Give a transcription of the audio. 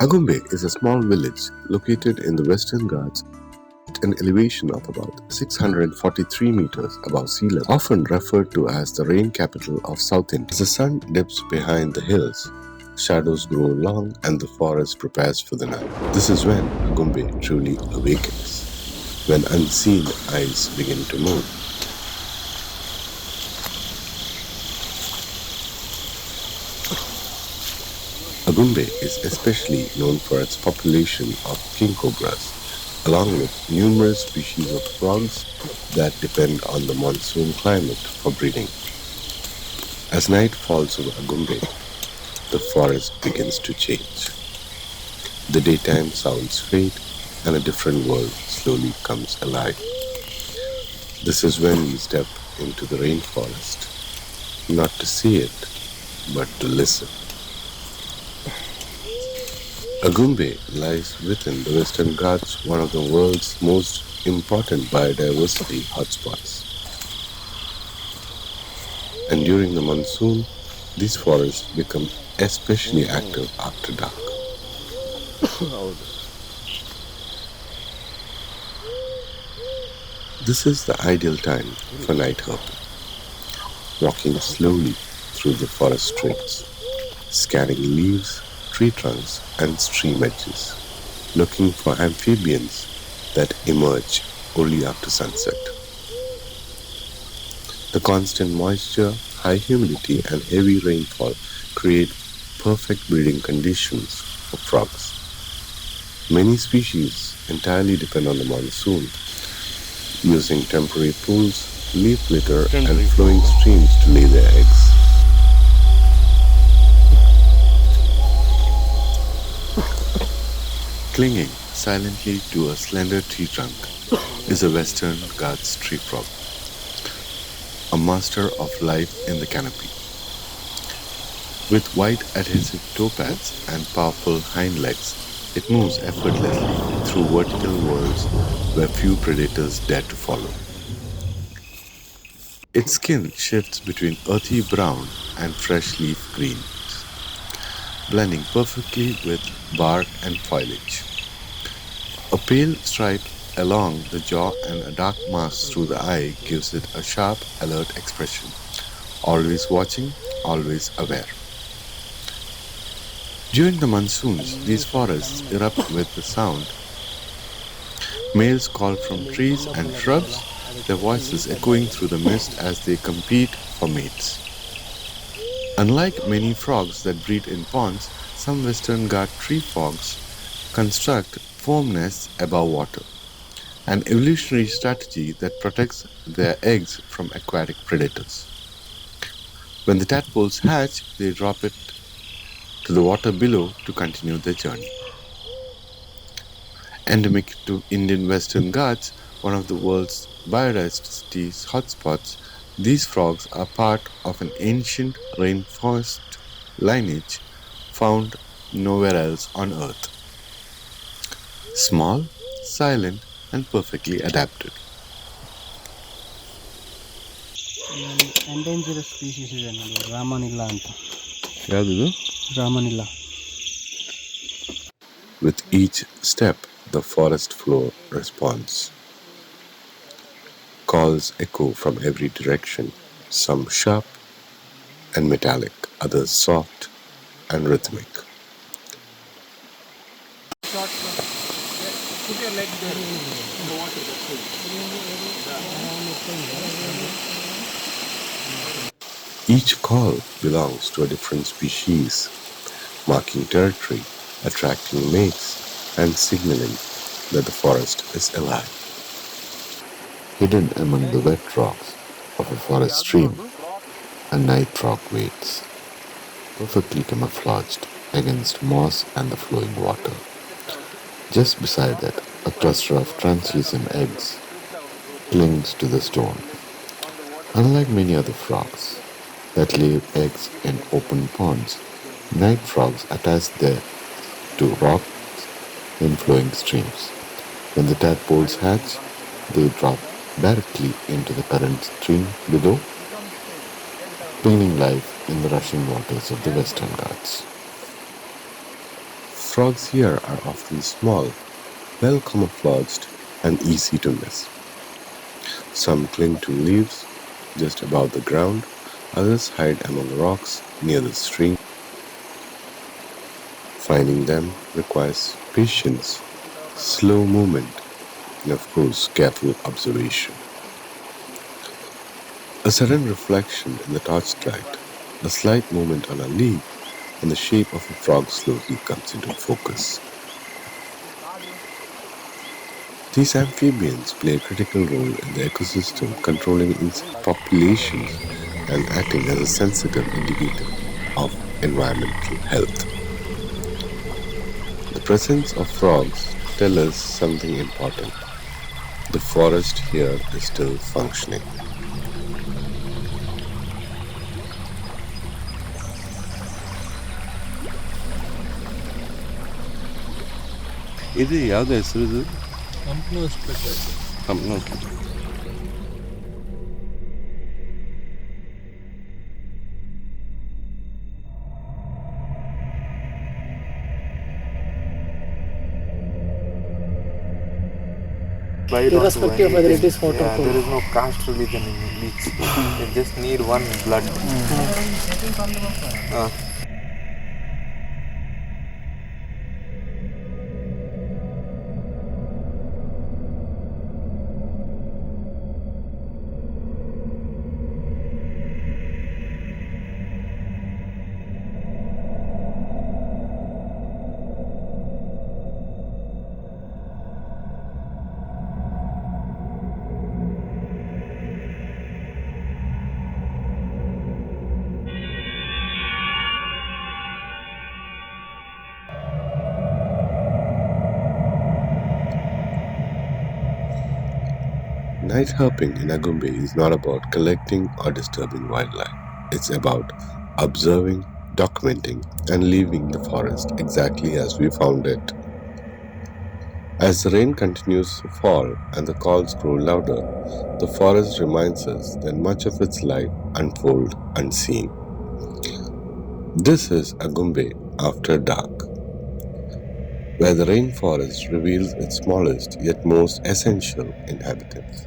Agumbe is a small village located in the Western Ghats at an elevation of about 643 meters above sea level, often referred to as the rain capital of South India. As the sun dips behind the hills, shadows grow long and the forest prepares for the night. This is when Agumbe truly awakens, when unseen eyes begin to move. Agumbe is especially known for its population of king cobras, along with numerous species of frogs that depend on the monsoon climate for breeding. As night falls over Agumbe, the forest begins to change. The daytime sounds fade and a different world slowly comes alive. This is when we step into the rainforest, not to see it, but to listen. Agumbe lies within the Western Ghats, one of the world's most important biodiversity hotspots. And during the monsoon, these forests become especially active after dark. This is the ideal time for night herping, walking slowly through the forest trails, scanning leaves, tree trunks, and stream edges, looking for amphibians that emerge only after sunset. The constant moisture, high humidity, and heavy rainfall create perfect breeding conditions for frogs. Many species entirely depend on the monsoon, using temporary pools, leaf litter, and flowing streams to lay their eggs. Clinging silently to a slender tree trunk is a Western Ghats tree frog, a master of life in the canopy. With white adhesive toe pads and powerful hind legs, it moves effortlessly through vertical worlds where few predators dare to follow. Its skin shifts between earthy brown and fresh leaf green, blending perfectly with bark and foliage. A pale stripe along the jaw and a dark mask through the eye gives it a sharp, alert expression, always watching, always aware. During the monsoons, these forests erupt with the sound. Males call from trees and shrubs, their voices echoing through the mist as they compete for mates. Unlike many frogs that breed in ponds, some Western Ghat tree frogs construct foam nests above water, an evolutionary strategy that protects their eggs from aquatic predators. When the tadpoles hatch, they drop it to the water below to continue their journey. Endemic to Indian Western Ghats, one of the world's biodiversity hotspots, these frogs are part of an ancient rainforest lineage found nowhere else on Earth. Small, silent, and perfectly adapted. Endanger species ಇದೆ ನೋಡಿ, ರಾಮನಿಲ್ಲ ಅಂತ. ಯಾವುದು? ರಾಮನಿಲ್ಲ. With each step, the forest floor responds. Calls echo from every direction, some sharp and metallic, others soft and rhythmic. Put your leg there in the water. Each call belongs to a different species, marking territory, attracting mates, and signaling that the forest is alive. Hidden among the wet rocks of a forest stream, a night frog waits, perfectly camouflaged against moss and the flowing water. Just beside that, a cluster of translucent eggs clings to the stone. Unlike many other frogs that lay eggs in open ponds, night frogs attach there to rocks in flowing streams. When the tadpoles hatch, they drop directly into the current stream below, bringing life in the rushing waters of the Western Ghats. Frogs here are often small, well camouflaged, and easy to miss. Some cling to leaves just above the ground, others hide among rocks near the stream. Finding them requires patience, slow movement, and of course, careful observation. A sudden reflection in the torchlight, a slight movement on a leaf, and the shape of a frog slowly comes into focus. These amphibians play a critical role in the ecosystem, controlling insect populations and acting as a sensitive indicator of environmental health. The presence of frogs tells us something important. The forest here is still functioning. ಇದು ಯಾವ್ದು ಹೆಸರು ಇದು ಹಂಪ್ನೋಸ್ Irrespective of whether it is hot or cold. There is no caste religion in bleach. You just need one blood. Night herping in Agumbe is not about collecting or disturbing wildlife. It's about observing, documenting, and leaving the forest exactly as we found it. As the rain continues to fall and the calls grow louder, the forest reminds us that much of its life unfolds unseen. This is Agumbe after dark, where the rainforest reveals its smallest yet most essential inhabitants.